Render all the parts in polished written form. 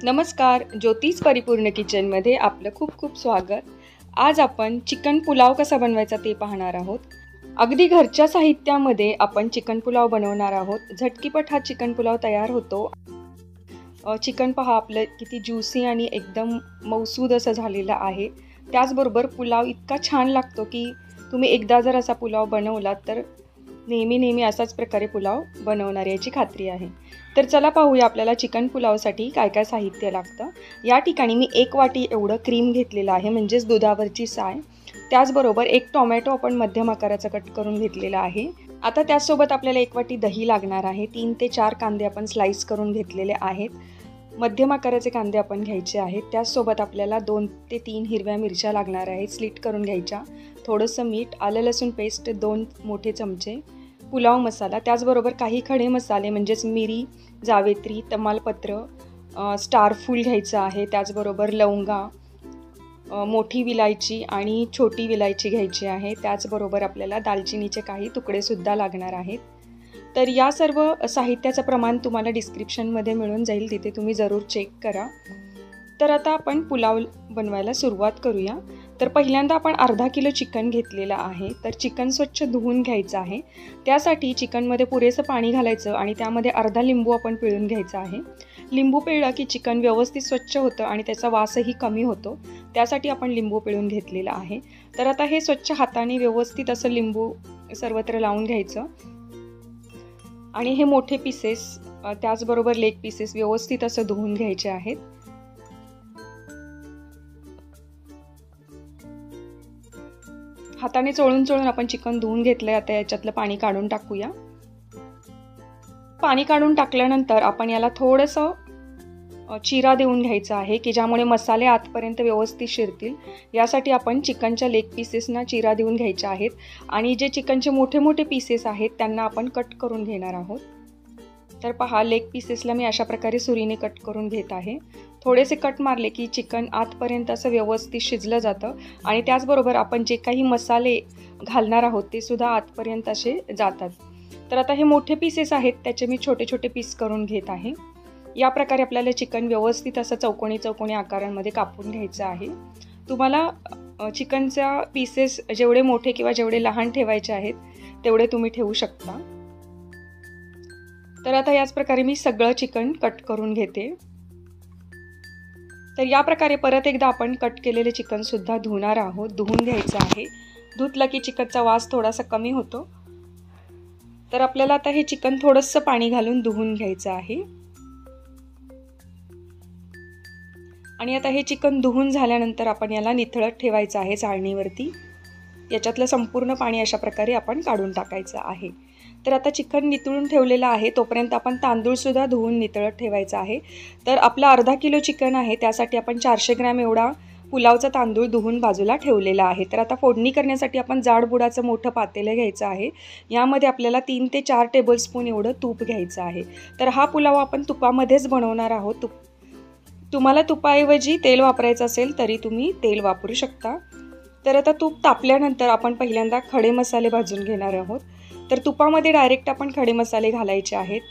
नमस्कार, ज्योतिष परिपूर्ण किचनमध्ये आपलं खूप खूप स्वागत। आज आपण चिकन पुलाव कसा बनवायचा ते पाहणार आहोत। अगदी घरच्या साहित्यामध्ये आपण चिकन पुलाव बनवणार आहोत। झटकीपट हा चिकन पुलाव तयार होतो। चिकन पहा आपलं किती ज्यूसी आणि एकदम मऊसूद असं झालेलं आहे। त्याचबरोबर पुलाव इतका छान लागतो की तुम्ही एकदा जर असा पुलाव बनवलात तर नेहमी असाच प्रकारे पुलाव बनवणार याची खात्री आहे। तर चला पाहूया आपल्याला चिकन पुलावसाठी काय काय साहित्य लागतं। या ठिकाणी मी 1 वाटी एवढं क्रीम घेतलेलं आहे, म्हणजेच दुधावरची साय। त्याचबरोबर 1 टोमॅटो आपण मध्यम आकाराचा कट करून घेतलेला आहे। आता त्यासोबत आपल्याला 1 वाटी दही लागणार आहे। 3 ते 4 कांदे आपण स्लाइस करून घेतलेले आहेत। मध्यम आकाराचे कांदे आपण घ्यायचे आहेत। त्यासोबत आपल्याला 2 ते 3 हिरव्या मिरच्या लागणार आहेत, स्लिट करून घ्यायच्या। थोडंसं मीठ, आलं लसूण पेस्ट 2 मोठे चमचे, पुलाव मसाला, त्याचबरोबर काही खडे मसाले म्हणजेच मिरी, जावेत्री, तमालपत्र, स्टार फूल घ्यायचं आहे। त्याचबरोबर लवंगा, मोठी विलायची आणि छोटी विलायची घ्यायची आहे। त्याचबरोबर आपल्याला दालचिनीचे काही तुकडेसुद्धा लागणार आहेत। तर या सर्व साहित्याचं प्रमाण तुम्हाला डिस्क्रिप्शनमध्ये मिळून जाईल, तिथे तुम्ही जरूर चेक करा। तर आता आपण पुलाव बनवायला सुरुवात करूया। तर पहिल्यांदा आपण अर्धा किलो चिकन घेतलेलं आहे। तर चिकन स्वच्छ धुवून घ्यायचं आहे। त्यासाठी चिकनमध्ये पुरेसं पाणी घालायचं आणि त्यामध्ये अर्धा लिंबू आपण पिळून घ्यायचा आहे। लिंबू पिळला की चिकन व्यवस्थित स्वच्छ होतं आणि त्याचा वासही कमी होतो, त्यासाठी आपण लिंबू पिळून घेतलेलं आहे। तर आता हे स्वच्छ हाताने व्यवस्थित असं लिंबू सर्वत्र लावून घ्यायचं आणि हे मोठे पीसेस त्याचबरोबर लेग पीसेस व्यवस्थित असं धुवून घ्यायचे आहेत। हाताने चोळून आपण चिकन धुवून घेतलंय। आता याच्यातलं पाणी काढून टाकूया। पाणी काढून टाकल्यानंतर आपण याला थोडंसं चिरा देऊन घ्यायचा आहे की ज्यामुळे मसाले आतपर्यंत व्यवस्थित शिरतील। यासाठी आपण चिकनच्या लेग पीसेसना चिरा देऊन घ्यायचे आहेत आणि जे चिकनचे मोठे मोठे पीसेस आहेत त्यांना आपण कट करून घेणार आहोत। तर पहा, लेग पीसेसला मी अशा प्रकारे सुरीने कट करून घेत आहे। थोडेसे कट मारले की चिकन आतपर्यंत असं व्यवस्थित शिजलं जातं आणि त्याचबरोबर आपण जे काही मसाले घालणार आहोत ते सुद्धा आतपर्यंत असे जातात। तर आता हे मोठे पीसेस आहेत त्याचे मी छोटे छोटे पीस करून घेत आहे। या प्रकारे आपल्याला चिकन व्यवस्थित असं चौकोनी आकारांमध्ये कापून घ्यायचं आहे। तुम्हाला चिकनच्या पीसेस जेवढे मोठे किंवा जेवढे लहान ठेवायचे आहेत तेवढे तुम्ही ठेवू शकता। तर आता याच प्रकारे मी सगळं चिकन कट करून घेते। तर या प्रकारे परत एकदा आपण कट केलेले चिकन सुद्धा धुणार आहोत, धुवून घ्यायचं आहे। धुतलं की चिकनचा वास थोडासा कमी होतो। तर आपल्याला आता हे चिकन थोडंसं पाणी घालून धुवून घ्यायचं आहे आणि आता हे चिकन धुवून झाल्यानंतर आपण याला निथळत ठेवायचं आहे चाळणीवरती। याच्यातलं संपूर्ण पाणी अशा प्रकारे आपण काढून टाकायचं आहे। तर आता चिकन नितळून ठेवलेलं आहे, तोपर्यंत आपण तांदूळ सुद्धा धुवून नितळत ठेवायचा आहे। तर आपला अर्धा किलो चिकन आहे त्यासाठी आपण 400 ग्रॅम एवढा पुलावचा तांदूळ धुवून बाजूला ठेवलेला आहे। तर आता फोडणी करण्यासाठी आपण जाडबुडाचं मोठं पातेलं घ्यायचं आहे। यामध्ये आपल्याला 3 ते 4 टेबलस्पून एवढं तूप घ्यायचं आहे। तर हा पुलाव आपण तुपामध्येच बनवणार आहोत। तुम्हाला तुपाऐवजी तेल वापरायचं असेल तरी तुम्ही तेल वापरू शकता। तर आता तूप तापल्यानंतर आपण पहिल्यांदा खडे मसाले भाजून घेणार आहोत। तर तुपामध्ये डायरेक्ट आपण खडे मसाले घालायचे आहेत।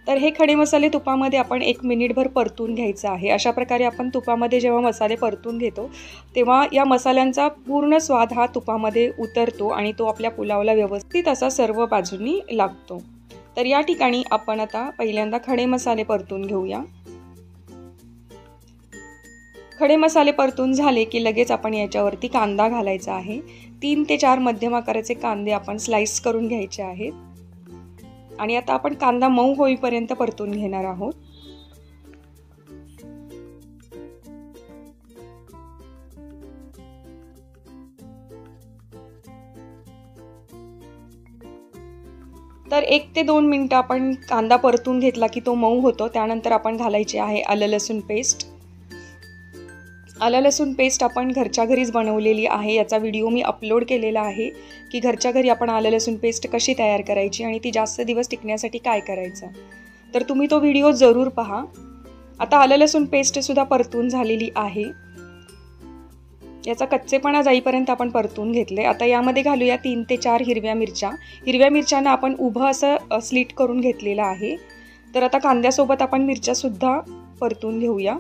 तर हे खडे मसाले तुपामध्ये आपण 1 मिनिटभर परतून घ्यायचं आहे। अशा प्रकारे आपण तुपामध्ये जेव्हा मसाले परतून घेतो तेव्हा या मसाल्यांचा पूर्ण स्वाद हा तुपामध्ये उतरतो आणि तो आपल्या पुलावला व्यवस्थित असा सर्व बाजूंनी लागतो। तर या ठिकाणी आपण आता पहिल्यांदा खडे मसाले परतून घेऊया। खडे मसाले परतून झाले की लगेच आपण याच्यावरती कांदा घालायचा आहे। 3 ते 4 मध्यम आकाराचे कांदे आपण स्लाइस करून घ्यायचे आहेत आणि आता आपण कांदा मऊ होईपर्यंत परतून घेणार आहोत। तर 1 ते 2 मिनिटं आपण कांदा परतून घेतला की तो मऊ होतो। त्यानंतर आपण घालायचे आहे आलं लसूण पेस्ट। आलं लसूण पेस्ट आपण घरच्या घरीच बनवलेली आहे। याचा व्हिडिओ मी अपलोड केलेला आहे की घरच्या घरी आपण आलं लसूण पेस्ट कशी तयार करायची आणि ती जास्त दिवस टिकण्यासाठी काय करायचं। तर तुम्ही तो व्हिडिओ जरूर पहा। आता आलं लसूण पेस्ट सुद्धा परतून झालेली आहे। याचा कच्चेपणा जाईपर्यंत आपण परतून घेतले। आता यामध्ये घालूया 3 ते 4 हिरव्या मिरच्या। हिरव्या मिरच्यांना आपण उभं असं स्लिट करून घेतलेलं आहे। तर आता कांद्यासोबत आपण मिरच्या सुद्धा परतून घेऊया.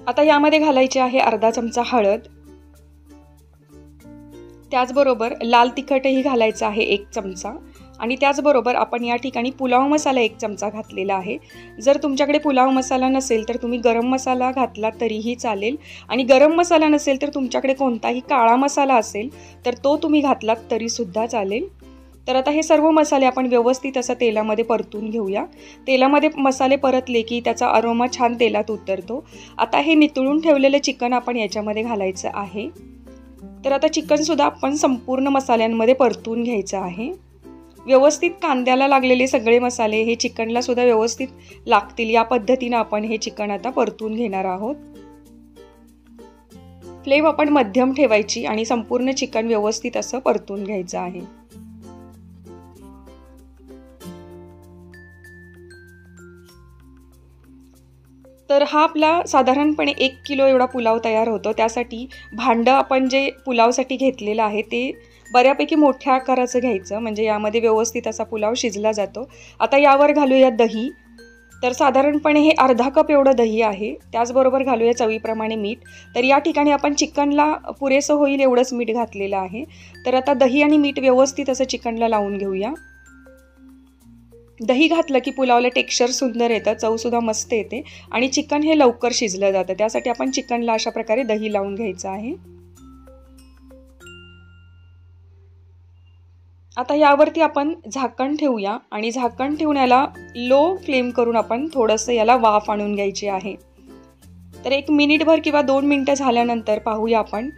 आता यामध्ये घालायची आहे अर्धा चमचा हळद. त्याचबरोबर लाल तिखटही घालायचं आहे 1 चमचा. आणि त्याचबरोबर आपण या ठिकाणी पुलाव मसाला 1 चमचा घातलेला आहे. जर तुमच्याकडे पुलाव मसाला नसेल तर तुम्ही गरम मसाला घातला तरीही चालेल. आणि गरम मसाला नसेल तर तुमच्याकडे कोणताही काळा मसाला असेल तर तो तुम्ही घातलात तरीसुद्धा चालेल. तर आता हे सर्व मसाले आपण व्यवस्थित असं तेलामध्ये परतून घेऊया. तेलामध्ये मसाले परतले की त्याचा अरोमा छान तेलात उतरतो. आता हे नितळून ठेवलेलं चिकन आपण याच्यामध्ये घालायचं आहे. तर आता चिकनसुद्धा आपण संपूर्ण मसाल्यांमध्ये परतून घ्यायचं आहे. व्यवस्थित कांद्याला लागलेले सगळे मसाले हे चिकनला सुद्धा व्यवस्थित लागतील या पद्धतीने आपण हे चिकन आता परतून घेणार आहोत. फ्लेम आपण मध्यम ठेवायची आणि संपूर्ण चिकन व्यवस्थित असं परतून घ्यायचं आहे. तर हा आपला साधारणपणे 1 किलो एवढा पुलाव तयार होतो. त्यासाठी भांडं आपण जे पुलावसाठी घेतलेलं आहे ते बऱ्यापैकी मोठ्या आकाराचं घ्यायचं, म्हणजे यामध्ये व्यवस्थित असा पुलाव शिजला जातो. आता यावर घालूया दही. तर साधारणपणे हे अर्धा कप एवढं दही आहे. त्याचबरोबर घालूया चवीप्रमाणे मीठ. तर या ठिकाणी आपण चिकनला पुरेसं होईल एवढंच मीठ घातलेलं आहे. तर आता दही आणि मीठ व्यवस्थित असं चिकनला लावून घेऊया. दही घातलं की पुलावला टेक्स्चर सुंदर येतं, चवसुद्धा मस्त येते आणि चिकन हे लवकर शिजलं जातं. त्यासाठी आपण चिकनला अशा प्रकारे दही लावून घ्यायचं आहे. आता यावरती आपण झाकण ठेवूया आणि झाकण ठेवून याला लो फ्लेम करून आपण थोडंसं याला वाफ आणून घ्यायची आहे. तर 1 मिनिटभर किंवा 2 मिनिटं झाल्यानंतर पाहूया आपण.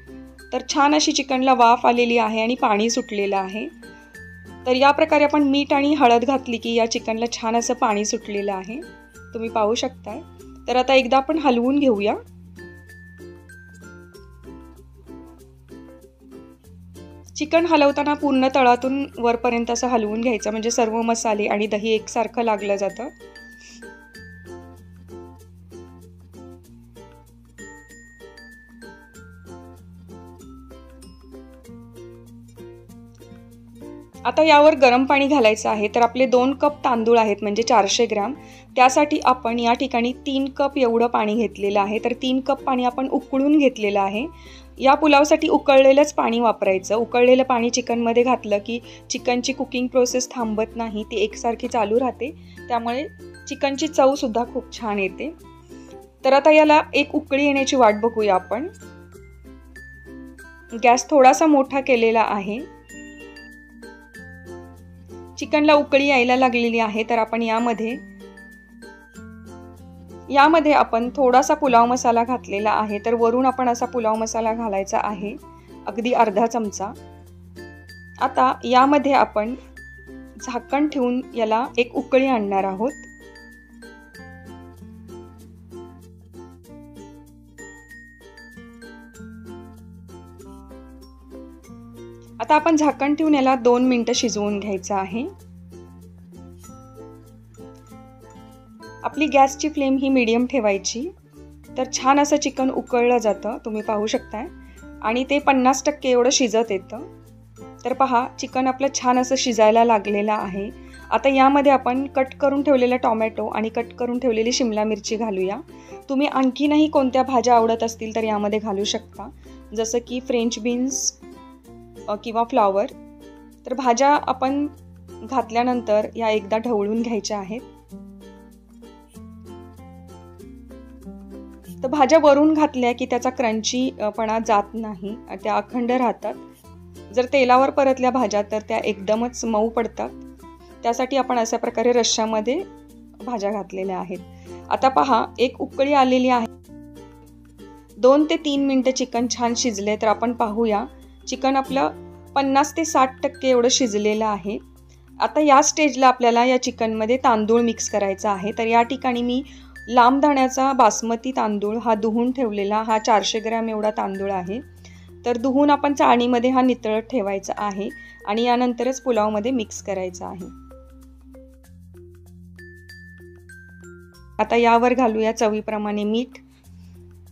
तर छान अशी चिकनला वाफ आलेली आहे आणि पाणी सुटलेलं आहे. तर या प्रकारे आपण मीठ आणि हळद घातली की या चिकनला छान असं पाणी सुटलेलं आहे, तुम्ही पाहू शकताय. तर आता एकदा आपण हलवून घेऊया. चिकन हलवताना पूर्ण तळातून वरपर्यंत असं हलवून घ्यायचं, म्हणजे सर्व मसाले आणि दही एकसारखं लागलं जातं. आता यावर गरम पाणी घालायचं आहे. तर आपले 2 कप तांदूळ आहेत म्हणजे 400 ग्रॅम. त्यासाठी आपण या ठिकाणी 3 कप एवढं पाणी घेतलेलं आहे. तर 3 कप पाणी आपण उकळून घेतलेलं आहे. या पुलावसाठी उकळलेलंच पाणी वापरायचं. उकळलेलं पाणी चिकनमध्ये घातलं की चिकनची कुकिंग प्रोसेस थांबत नाही, ती एकसारखी चालू राहते. त्यामुळे चिकनची चवसुद्धा खूप छान येते. तर आता याला एक उकळी येण्याची वाट बघूया आपण. गॅस थोडासा मोठा केलेला आहे. चिकनला उकळी यायला लागलेली आहे. तर आपण यामध्ये आपण थोडासा पुलाव मसाला घातलेला आहे. तर वरून आपण असा पुलाव मसाला घालायचा आहे, अगदी अर्धा चमचा. आता यामध्ये आपण झाकण ठेवून याला एक उकळी आणणार आहोत. आता आपण झाकण ठेवून याला 2 मिनिटं शिजवून घ्यायचं आहे. आपली गॅसची फ्लेम ही मीडियम ठेवायची. तर छान असं चिकन उकळलं जातं, तुम्ही पाहू शकताय. आणि ते 50% एवढं शिजत येतं. तर पहा, चिकन आपलं छान असं शिजायला लागलेलं आहे. आता यामध्ये आपण कट करून ठेवलेला टोमॅटो आणि कट करून ठेवलेली शिमला मिरची घालूया. तुम्ही आणखीनही कोणत्या भाज्या आवडत असतील तर यामध्ये घालू शकता, जसं की फ्रेंच बीन्स किंवा फ्लॉवर. तर भाज्या आपण घातल्यानंतर या एकदा ढवळून घ्यायच्या आहेत. तर भाज्या वरून घातल्या की त्याचा क्रंचीपणा जात नाही, त्या अखंड राहतात. जर तेलावर परतल्या भाज्या तर त्या एकदमच मऊ पडतात. त्यासाठी आपण अशा प्रकारे रश्श्यामध्ये भाज्या घातलेल्या आहेत. आता पहा, एक उकळी आलेली आहे. 2 ते 3 मिनिटं चिकन छान शिजले. तर आपण पाहूया, चिकन आपलं 50 ते 60% एवढं शिजलेलं आहे. आता या स्टेजला आपल्याला या चिकनमध्ये तांदूळ मिक्स करायचा आहे. तर या ठिकाणी मी लांब दाण्याचा बासमती तांदूळ हा धुवून ठेवलेला, हा 400 ग्रॅम एवढा तांदूळ आहे. तर धुवून आपण चाळणीमध्ये हा नितळत ठेवायचा आहे आणि यानंतरच पुलावमध्ये मिक्स करायचा आहे. आता यावर घालूया चवीप्रमाणे मीठ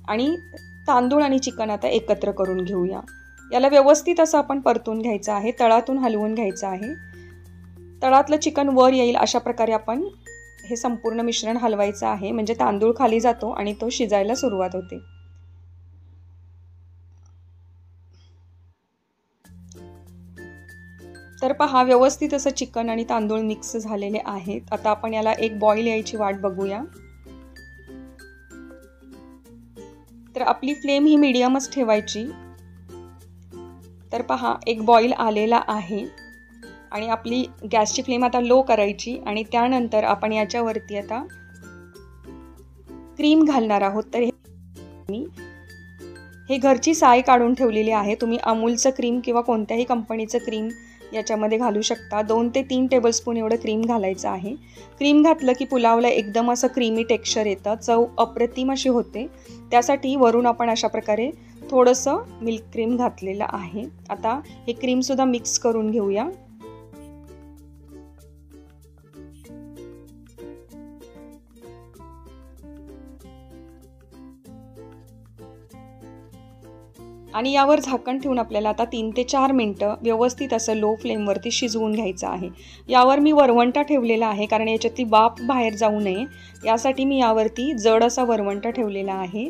आणि तांदूळ आणि चिकन आता एकत्र करून घेऊया. याला व्यवस्थित असं आपण परतून घ्यायचं आहे, तळातून हलवून घ्यायचं आहे. तळातलं चिकन वर येईल अशा प्रकारे आपण हे संपूर्ण मिश्रण हलवायचं आहे, म्हणजे तांदूळ खाली जातो आणि तो शिजायला सुरुवात होते. तर पहा, व्यवस्थित असं चिकन आणि तांदूळ मिक्स झालेले आहेत. आता आपण याला एक बॉईल यायची वाट बघूया. तर आपली फ्लेम ही मीडियमच ठेवायची. तर पहा, एक बॉईल आलेला आहे आणि आपली गॅसची फ्लेम आता लो करायची आणि त्यानंतर आपण याच्यावरती आता क्रीम घालणार आहोत. तर हे घरची साय काढून ठेवलेली आहे. तुम्ही अमूलचं क्रीम किंवा कोणत्याही कंपनीचं क्रीम याच्यामध्ये घालू शकता. 2 ते 3 टेबलस्पून एवढं क्रीम घालायचं आहे. क्रीम घातलं की पुलावला एकदम असं क्रीमी टेक्स्चर येतं, चव अप्रतिम अशी होते. त्यासाठी वरून आपण अशा प्रकारे थोडंसं मिल्क क्रीम घातलेलं आहे. आता हे क्रीमसुद्धा मिक्स करून घेऊया. आणि यावर झाकण ठेवून आपल्याला आता 3 ते 4 मिनटं व्यवस्थित असं लो फ्लेमवरती शिजवून घ्यायचं आहे. यावर मी वरवंटा ठेवलेला आहे, कारण याच्यातली वाफ बाहेर जाऊ नये यासाठी मी यावरती जड असा वरवंटा ठेवलेला आहे.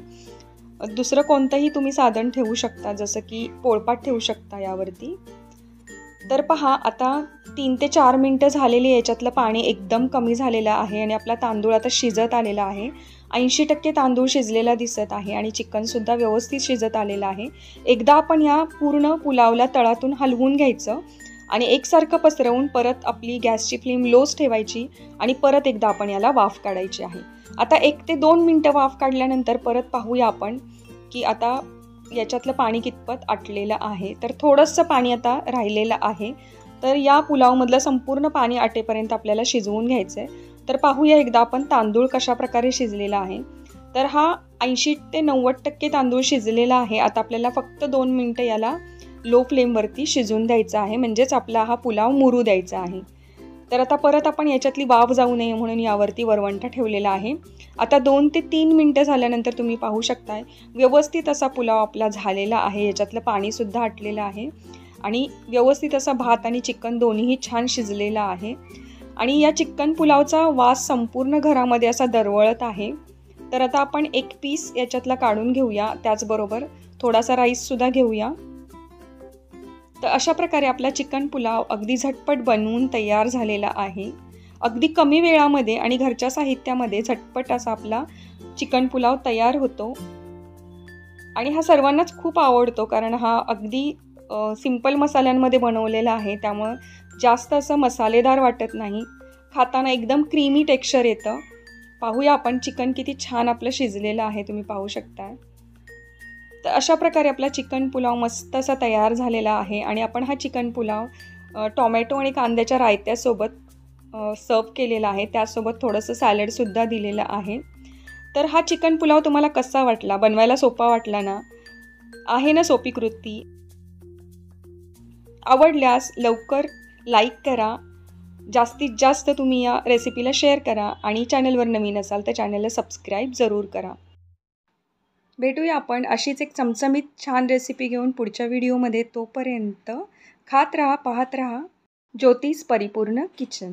दुसरं कोणतंही तुम्ही साधन ठेवू शकता, जसं की पोळपाट ठेवू शकता यावरती. तर पहा, आता 3 ते 4 मिनटं झालेली, याच्यातलं पाणी एकदम कमी झालेलं आहे आणि आपला तांदूळ आता शिजत आलेला आहे. 80% तांदूळ शिजलेला दिसत आहे आणि चिकनसुद्धा व्यवस्थित शिजत आलेलं आहे. एकदा आपण या पूर्ण पुलावला तळातून हलवून घ्यायचं आणि एकसारखं पसरवून परत आपली गॅसची फ्लेम लोच ठेवायची आणि परत एकदा आपण याला वाफ काढायची आहे. आता 1 ते 2 मिनटं वाफ काढल्यानंतर परत पाहूया आपण की आता याच्यातलं पाणी कितपत आटलेलं आहे. तर थोडंसं पाणी आता राहिलेलं आहे. तर या पुलावमधलं संपूर्ण पाणी आटेपर्यंत आपल्याला शिजवून घ्यायचं आहे. तर पाहूया एकदा आपण तांदूळ कशा प्रकारे शिजलेला आहे. तर हा 80 ते 90% तांदूळ शिजलेला आहे. आता आपल्याला फक्त 2 मिनटं याला लो फ्लेमवरती शिजवून द्यायचं आहे, म्हणजेच आपला हा पुलाव मुरू द्यायचा आहे. तर आता परत आपण याच्यातली वाफ जाऊ नये म्हणून यावरती वरवंटा ठेवलेला आहे. आता 2 ते 3 मिनटं झाल्यानंतर तुम्ही पाहू शकताय व्यवस्थित असा पुलाव आपला झालेला आहे. याच्यातलं पाणीसुद्धा आटलेलं आहे आणि व्यवस्थित असा भात आणि चिकन दोन्हीही छान शिजलेला आहे आणि या चिकन पुलावचा वास संपूर्ण घरामध्ये असा दरवळत आहे. तर आता आपण एक पीस याच्यातला काढून घेऊया, त्याचबरोबर थोडासा राईससुद्धा घेऊया. तर अशा प्रकारे आपला चिकन पुलाव अगदी झटपट बनवून तयार झालेला आहे. अगदी कमी वेळामध्ये आणि घरच्या साहित्यामध्ये झटपट असा आपला चिकन पुलाव तयार होतो आणि हा सर्वांनाच खूप आवडतो, कारण हा अगदी सिंपल मसाल्यांमध्ये बनवलेला आहे. त्यामुळं जास्त असं मसालेदार वाटत नाही, खाताना एकदम क्रीमी टेक्स्चर येतं. पाहूया आपण चिकन किती छान आपलं शिजलेलं आहे, तुम्ही पाहू शकता. तर अशा प्रकारे आपला चिकन पुलाव मस्त असा तयार झालेला आहे आणि आपण हा चिकन पुलाव टोमॅटो आणि कांद्याच्या रायत्यासोबत सर्व केलेला आहे. त्यासोबत थोडंसं सॅलडसुद्धा दिलेलं आहे. तर हा चिकन पुलाव तुम्हाला कसा वाटला? बनवायला सोपा वाटला ना? आहे ना सोपी कृती? आवडल्यास लवकर लाईक करा, जास्तीत जास्त तुम्ही या रेसिपीला शेअर करा आणि चॅनलवर नवीन असाल तर चॅनलला सबस्क्राईब जरूर करा. भेटूया आपण अशीच एक चमचमीत छान रेसिपी घेऊन पुढच्या व्हिडिओमध्ये. तोपर्यंत खात राहा, पाहत राहा ज्योतिष परिपूर्ण किचन.